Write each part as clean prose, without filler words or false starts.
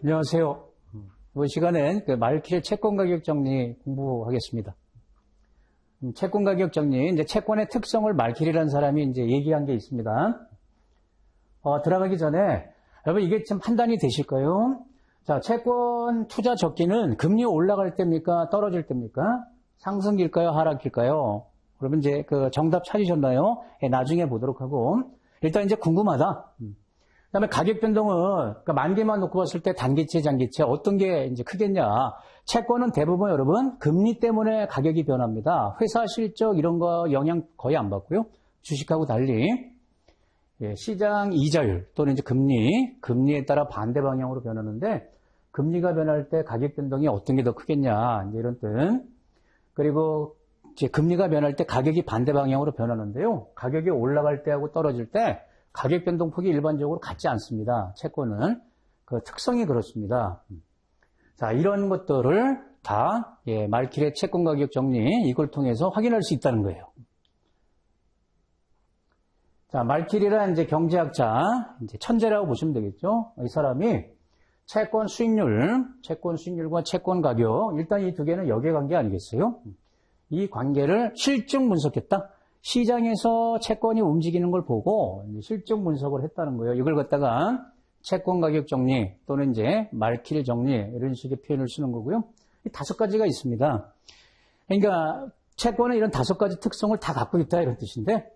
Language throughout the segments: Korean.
안녕하세요. 이번 시간엔 말킬의 채권 가격 정리 공부하겠습니다. 채권 가격 정리, 이제 채권의 특성을 말킬이라는 사람이 이제 얘기한 게 있습니다. 들어가기 전에 여러분 이게 좀 판단이 되실까요? 자, 채권 투자 적기는 금리 올라갈 때입니까? 떨어질 때입니까? 상승일까요? 하락일까요? 그러면 이제 그 정답 찾으셨나요? 나중에 보도록 하고 일단 이제 궁금하다. 그다음에 가격 변동은 그러니까 만기만 놓고 봤을 때 단기채, 장기채 어떤 게 이제 크겠냐? 채권은 대부분 여러분 금리 때문에 가격이 변합니다. 회사 실적 이런 거 영향 거의 안 받고요. 주식하고 달리 시장 이자율 또는 이제 금리에 따라 반대 방향으로 변하는데 금리가 변할 때 가격 변동이 어떤 게 더 크겠냐? 이제 이런 뜻. 그리고 이제 금리가 변할 때 가격이 반대 방향으로 변하는데요. 가격이 올라갈 때하고 떨어질 때 가격 변동폭이 일반적으로 같지 않습니다. 채권은 그 특성이 그렇습니다. 자, 이런 것들을 다 말킬의 채권 가격 정리 이걸 통해서 확인할 수 있다는 거예요. 자, 말킬이란 이제 경제학자, 이제 천재라고 보시면 되겠죠. 이 사람이 채권 수익률과 채권 가격, 일단 이 두 개는 역외관계 아니겠어요? 이 관계를 실증 분석했다. 시장에서 채권이 움직이는 걸 보고 실증 분석을 했다는 거예요. 이걸 갖다가 채권 가격 정리 또는 이제 말킬 정리 이런 식의 표현을 쓰는 거고요. 이 5가지가 있습니다. 그러니까 채권은 이런 5가지 특성을 다 갖고 있다 이런 뜻인데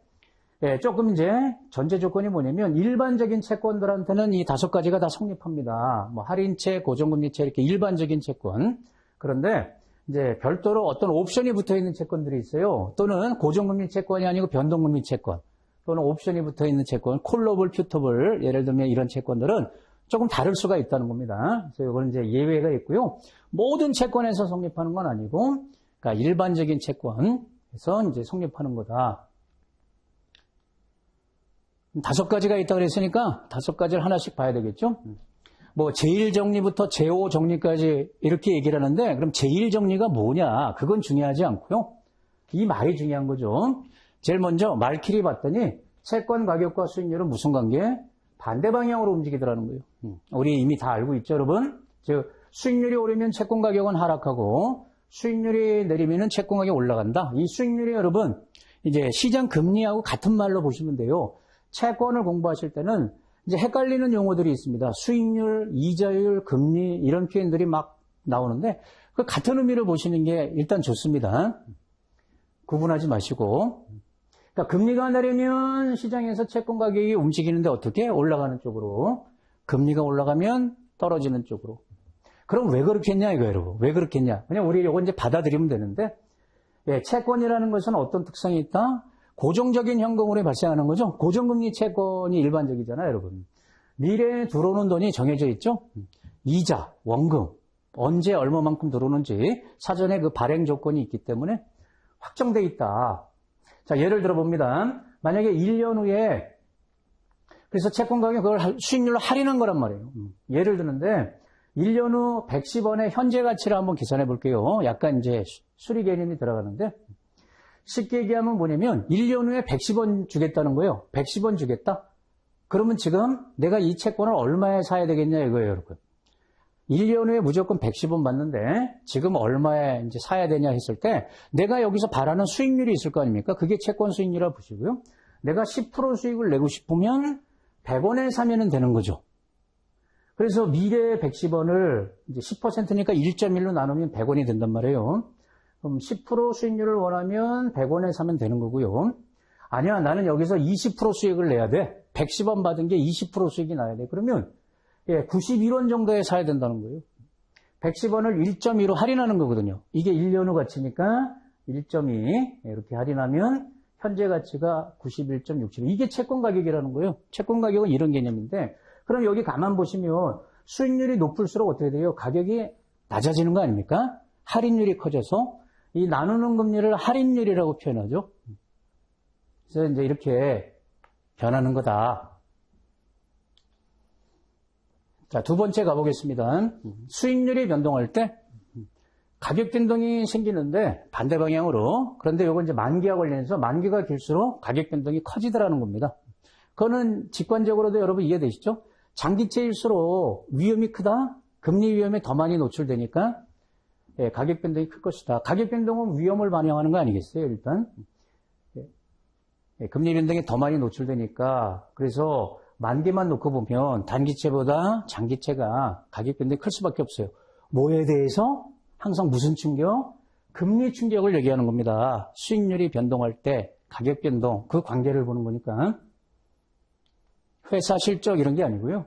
조금 이제 전제 조건이 뭐냐면 일반적인 채권들한테는 이 5가지가 다 성립합니다. 뭐 할인채, 고정금리채 이렇게 일반적인 채권. 그런데 이제 별도로 어떤 옵션이 붙어 있는 채권들이 있어요. 또는 고정금리 채권이 아니고 변동금리 채권. 또는 옵션이 붙어 있는 채권, 콜러블, 퓨터블, 예를 들면 이런 채권들은 조금 다를 수가 있다는 겁니다. 그래서 이건 이제 예외가 있고요. 모든 채권에서 성립하는 건 아니고, 그러니까 일반적인 채권에서 이제 성립하는 거다. 5가지가 있다고 그랬으니까 5가지를 하나씩 봐야 되겠죠? 뭐 제1정리부터 제5정리까지 이렇게 얘기를 하는데 그럼 제1정리가 뭐냐? 그건 중요하지 않고요. 이 말이 중요한 거죠. 제일 먼저 말킬이 봤더니 채권 가격과 수익률은 무슨 관계? 반대 방향으로 움직이더라는 거예요. 우리 이미 다 알고 있죠, 여러분? 즉 수익률이 오르면 채권 가격은 하락하고 수익률이 내리면 채권 가격이 올라간다. 이 수익률이 여러분 이제 시장 금리하고 같은 말로 보시면 돼요. 채권을 공부하실 때는 이제 헷갈리는 용어들이 있습니다. 수익률, 이자율, 금리 이런 표현들이 막 나오는데 그 같은 의미를 보시는 게 일단 좋습니다. 구분하지 마시고. 그러니까 금리가 내리면 시장에서 채권 가격이 움직이는데 어떻게? 올라가는 쪽으로. 금리가 올라가면 떨어지는 쪽으로. 그럼 왜 그렇겠냐 이거예요, 여러분. 왜 그렇겠냐. 그냥 우리 이거 이제 받아들이면 되는데 채권이라는 것은 어떤 특성이 있다? 고정적인 현금으로 발생하는 거죠. 고정금리 채권이 일반적이잖아요, 여러분. 미래에 들어오는 돈이 정해져 있죠. 이자, 원금, 언제 얼마만큼 들어오는지 사전에 그 발행 조건이 있기 때문에 확정돼 있다. 자, 예를 들어 봅니다. 만약에 1년 후에 그래서 채권 가격 그걸 수익률로 할인한 거란 말이에요. 예를 드는데 1년 후 110원의 현재 가치를 한번 계산해 볼게요. 약간 이제 수리 개념이 들어가는데 쉽게 얘기하면 뭐냐면 1년 후에 110원 주겠다는 거예요. 110원 주겠다? 그러면 지금 내가 이 채권을 얼마에 사야 되겠냐 이거예요, 여러분. 1년 후에 무조건 110원 받는데 지금 얼마에 이제 사야 되냐 했을 때 내가 여기서 바라는 수익률이 있을 거 아닙니까? 그게 채권 수익률이라고 보시고요. 내가 10% 수익을 내고 싶으면 100원에 사면은 되는 거죠. 그래서 미래의 110원을 이제 10%니까 1.1로 나누면 100원이 된단 말이에요. 그럼 10% 수익률을 원하면 100원에 사면 되는 거고요. 아니야, 나는 여기서 20% 수익을 내야 돼. 110원 받은 게 20% 수익이 나야 돼. 그러면 91원 정도에 사야 된다는 거예요. 110원을 1.2로 할인하는 거거든요. 이게 1년 후 가치니까 1.2 이렇게 할인하면 현재 가치가 91.67. 이게 채권 가격이라는 거예요. 채권 가격은 이런 개념인데 그럼 여기 가만 보시면 수익률이 높을수록 어떻게 돼요? 가격이 낮아지는 거 아닙니까? 할인율이 커져서 이 나누는 금리를 할인율이라고 표현하죠. 그래서 이제 이렇게 변하는 거다. 자, 두 번째 가보겠습니다. 수익률이 변동할 때 가격 변동이 생기는데 반대 방향으로. 그런데 이건 이제 만기와 관련해서 만기가 길수록 가격 변동이 커지더라는 겁니다. 그거는 직관적으로도 여러분 이해되시죠? 장기채일수록 위험이 크다? 금리 위험에 더 많이 노출되니까 예, 가격 변동이 클 것이다. 가격 변동은 위험을 반영하는 거 아니겠어요, 일단? 예, 금리 변동에 더 많이 노출되니까 그래서 만기만 놓고 보면 단기채보다 장기채가 가격 변동이 클 수밖에 없어요. 뭐에 대해서? 항상 무슨 충격? 금리 충격을 얘기하는 겁니다. 수익률이 변동할 때 가격 변동, 그 관계를 보는 거니까. 회사 실적 이런 게 아니고요.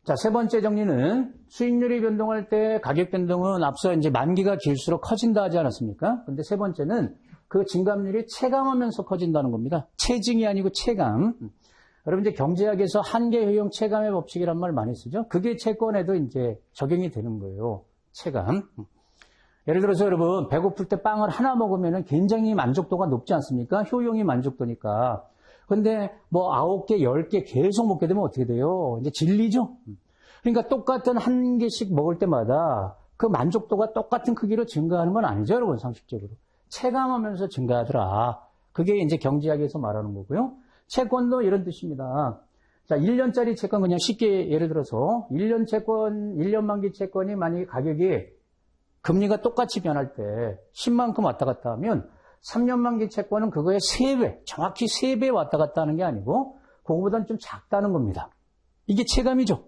자, 세 번째 정리는 수익률이 변동할 때 가격 변동은 앞서 이제 만기가 길수록 커진다 하지 않았습니까? 근데 세 번째는 그 증감률이 체감하면서 커진다는 겁니다. 체증이 아니고 체감. 여러분 이제 경제학에서 한계 효용 체감의 법칙이란 말 많이 쓰죠. 그게 채권에도 이제 적용이 되는 거예요. 체감. 예를 들어서 여러분 배고플 때 빵을 하나 먹으면 굉장히 만족도가 높지 않습니까? 효용이 만족도니까. 근데 뭐 9개, 10개 계속 먹게 되면 어떻게 돼요? 이제 질리죠? 그러니까 똑같은 한 개씩 먹을 때마다 그 만족도가 똑같은 크기로 증가하는 건 아니죠, 여러분, 상식적으로. 체감하면서 증가하더라. 그게 이제 경제학에서 말하는 거고요. 채권도 이런 뜻입니다. 자, 1년짜리 채권 그냥 쉽게 예를 들어서 1년 채권, 1년 만기 채권이 만약에 가격이 금리가 똑같이 변할 때 10만큼 왔다 갔다 하면 3년 만기 채권은 그거의 3배, 정확히 3배 왔다 갔다 하는 게 아니고 그거보다는 좀 작다는 겁니다. 이게 체감이죠.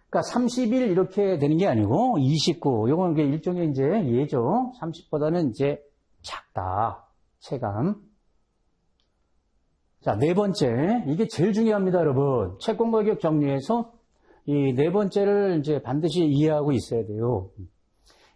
그러니까 30일 이렇게 되는 게 아니고 29, 이건 일종의 이제 예죠. 30보다는 이제 작다. 체감. 자, 네 번째. 이게 제일 중요합니다, 여러분. 채권 가격 정리에서 이 네 번째를 이제 반드시 이해하고 있어야 돼요.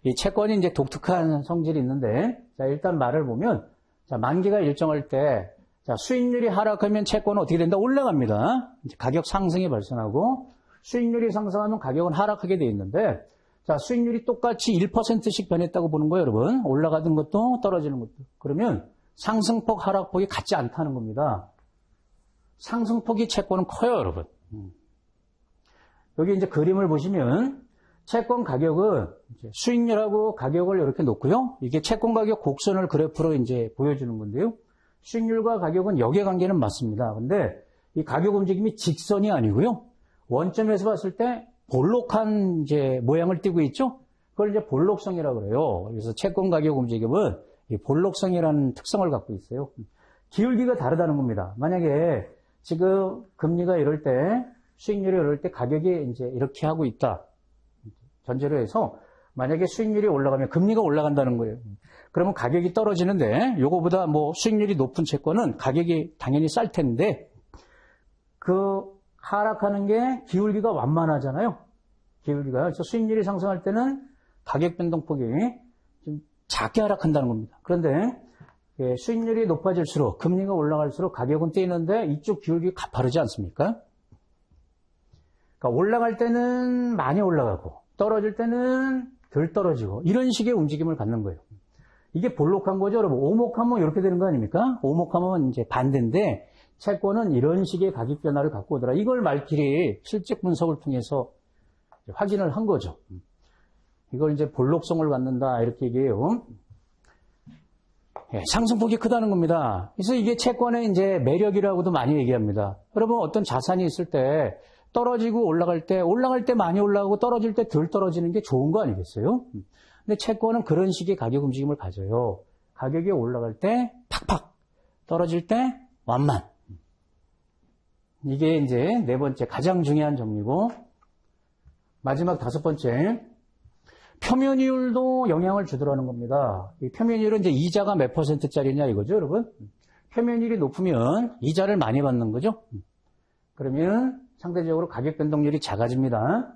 이 채권이 이제 독특한 성질이 있는데, 자, 일단 말을 보면, 자, 만기가 일정할 때, 자, 수익률이 하락하면 채권은 어떻게 된다? 올라갑니다. 이제 가격 상승이 발생하고, 수익률이 상승하면 가격은 하락하게 돼 있는데, 자, 수익률이 똑같이 1%씩 변했다고 보는 거예요, 여러분. 올라가는 것도 떨어지는 것도. 그러면 상승폭, 하락폭이 같지 않다는 겁니다. 상승폭이 채권은 커요, 여러분. 여기 이제 그림을 보시면, 채권 가격은 수익률하고 가격을 이렇게 놓고요. 이게 채권 가격 곡선을 그래프로 이제 보여주는 건데요. 수익률과 가격은 역의관계는 맞습니다. 근데 이 가격 움직임이 직선이 아니고요. 원점에서 봤을 때 볼록한 이제 모양을 띠고 있죠. 그걸 이제 볼록성이라고 그래요. 그래서 채권 가격 움직임은 이 볼록성이라는 특성을 갖고 있어요. 기울기가 다르다는 겁니다. 만약에 지금 금리가 이럴 때 수익률이 이럴 때 가격이 이제 이렇게 하고 있다. 전제로 해서 만약에 수익률이 올라가면 금리가 올라간다는 거예요. 그러면 가격이 떨어지는데 요거보다 뭐 수익률이 높은 채권은 가격이 당연히 쌀 텐데 그 하락하는 게 기울기가 완만하잖아요. 기울기가. 그래서 수익률이 상승할 때는 가격 변동폭이 좀 작게 하락한다는 겁니다. 그런데 수익률이 높아질수록 금리가 올라갈수록 가격은 뛰는데 이쪽 기울기가 가파르지 않습니까? 그러니까 올라갈 때는 많이 올라가고 떨어질 때는 덜 떨어지고 이런 식의 움직임을 갖는 거예요. 이게 볼록한 거죠, 여러분. 오목하면 이렇게 되는 거 아닙니까? 오목하면 이제 반대인데 채권은 이런 식의 가격 변화를 갖고 오더라. 이걸 말끼리 실적 분석을 통해서 확인을 한 거죠. 이걸 이제 볼록성을 갖는다 이렇게 얘기해요. 상승폭이 크다는 겁니다. 그래서 이게 채권의 이제 매력이라고도 많이 얘기합니다. 여러분 어떤 자산이 있을 때 떨어지고 올라갈 때 많이 올라가고 떨어질 때 덜 떨어지는 게 좋은 거 아니겠어요? 근데 채권은 그런 식의 가격 움직임을 가져요. 가격이 올라갈 때 팍팍, 떨어질 때 완만. 이게 이제 네 번째 가장 중요한 정리고 마지막 다섯 번째 표면이율도 영향을 주더라는 겁니다. 이 표면이율은 이제 이자가 몇 %짜리냐 이거죠, 여러분? 표면이율이 높으면 이자를 많이 받는 거죠. 그러면 상대적으로 가격 변동률이 작아집니다.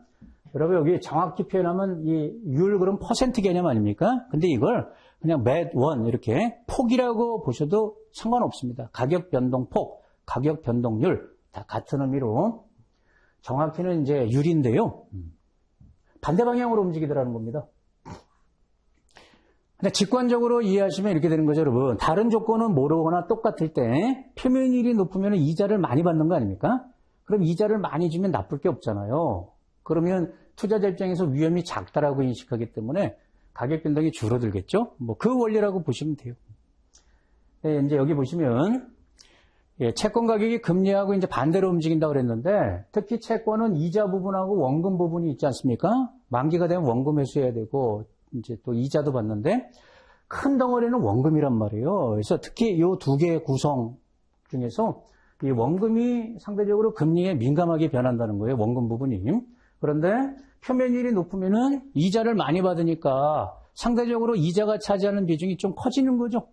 여러분 여기 정확히 표현하면 이 율 그럼 퍼센트 개념 아닙니까? 근데 이걸 그냥 몇 원 이렇게 폭이라고 보셔도 상관없습니다. 가격 변동폭, 가격 변동률 다 같은 의미로 정확히는 이제 율인데요. 반대 방향으로 움직이더라는 겁니다. 근데 직관적으로 이해하시면 이렇게 되는 거죠, 여러분. 다른 조건은 모르거나 똑같을 때 표면이율이 높으면 이자를 많이 받는 거 아닙니까? 그럼 이자를 많이 주면 나쁠 게 없잖아요. 그러면 투자자 입장에서 위험이 작다라고 인식하기 때문에 가격 변동이 줄어들겠죠? 뭐 그 원리라고 보시면 돼요. 네, 이제 여기 보시면 예, 채권 가격이 금리하고 이제 반대로 움직인다고 그랬는데, 특히 채권은 이자 부분하고 원금 부분이 있지 않습니까? 만기가 되면 원금 회수해야 되고, 이제 또 이자도 받는데, 큰 덩어리는 원금이란 말이에요. 그래서 특히 이 두 개의 구성 중에서 이 원금이 상대적으로 금리에 민감하게 변한다는 거예요. 원금 부분이. 그런데 표면율이 높으면은 이자를 많이 받으니까 상대적으로 이자가 차지하는 비중이 좀 커지는 거죠.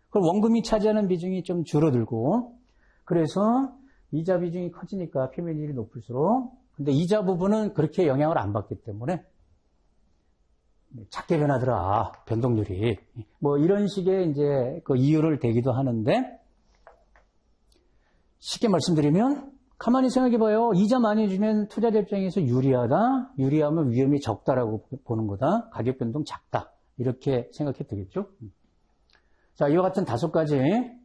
그럼 원금이 차지하는 비중이 좀 줄어들고, 그래서 이자 비중이 커지니까 표면율이 높을수록, 근데 이자 부분은 그렇게 영향을 안 받기 때문에 작게 변하더라, 변동률이. 뭐 이런 식의 이제 그 이유를 대기도 하는데, 쉽게 말씀드리면 가만히 생각해 봐요. 이자 많이 주면 투자자 입장에서 유리하다. 유리하면 위험이 적다라고 보는 거다. 가격 변동 작다. 이렇게 생각해도 되겠죠. 자, 이와 같은 5가지.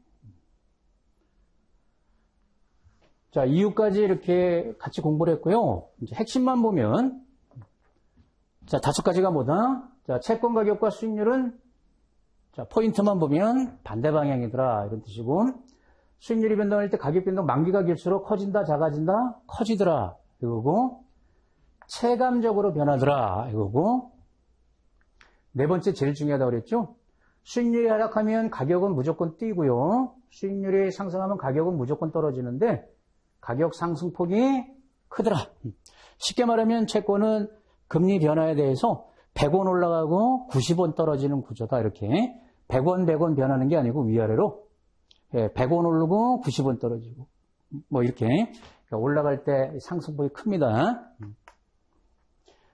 자, 이유까지 이렇게 같이 공부를 했고요. 이제 핵심만 보면, 자, 5가지가 뭐다? 자, 채권 가격과 수익률은, 자, 포인트만 보면 반대 방향이더라. 이런 뜻이고, 수익률이 변동할 때 가격 변동 만기가 길수록 커진다, 작아진다, 커지더라. 이거고, 체감적으로 변하더라. 이거고, 네 번째 제일 중요하다고 그랬죠? 수익률이 하락하면 가격은 무조건 뛰고요. 수익률이 상승하면 가격은 무조건 떨어지는데, 가격 상승폭이 크더라. 쉽게 말하면 채권은 금리 변화에 대해서 100원 올라가고 90원 떨어지는 구조다. 이렇게 100원, 100원 변하는 게 아니고 위아래로 100원 오르고 90원 떨어지고 뭐 이렇게 올라갈 때 상승폭이 큽니다.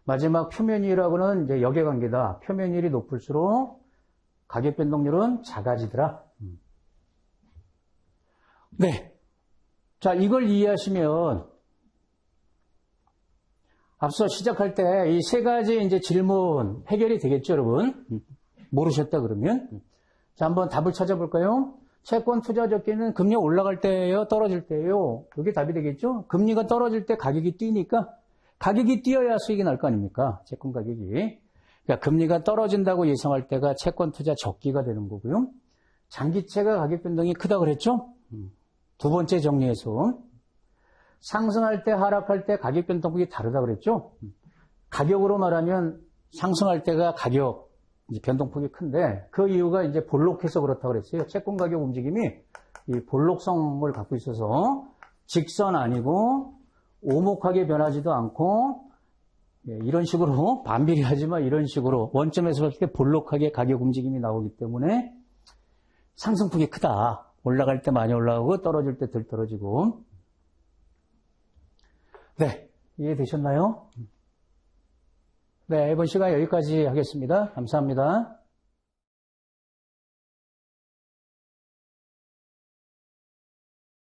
마지막 표면율하고는 이제 역의 관계다. 표면율이 높을수록 가격 변동률은 작아지더라. 네. 자, 이걸 이해하시면 앞서 시작할 때 이 3가지 이제 질문 해결이 되겠죠, 여러분? 모르셨다 그러면? 자, 한번 답을 찾아볼까요? 채권 투자 적기는 금리 올라갈 때예요, 떨어질 때예요? 이게 답이 되겠죠? 금리가 떨어질 때 가격이 뛰니까 가격이 뛰어야 수익이 날 거 아닙니까? 채권 가격이. 그러니까 금리가 떨어진다고 예상할 때가 채권 투자 적기가 되는 거고요. 장기채가 가격 변동이 크다고 그랬죠? 두 번째 정리해서 상승할 때 하락할 때 가격 변동폭이 다르다고 그랬죠? 가격으로 말하면 상승할 때가 가격 변동폭이 큰데 그 이유가 이제 볼록해서 그렇다고 그랬어요. 채권 가격 움직임이 이 볼록성을 갖고 있어서 직선 아니고 오목하게 변하지도 않고 이런 식으로 반비례하지만 이런 식으로 원점에서 봤을 때 볼록하게 가격 움직임이 나오기 때문에 상승폭이 크다. 올라갈 때 많이 올라가고 떨어질 때 덜 떨어지고. 네, 이해되셨나요? 네, 이번 시간 여기까지 하겠습니다. 감사합니다.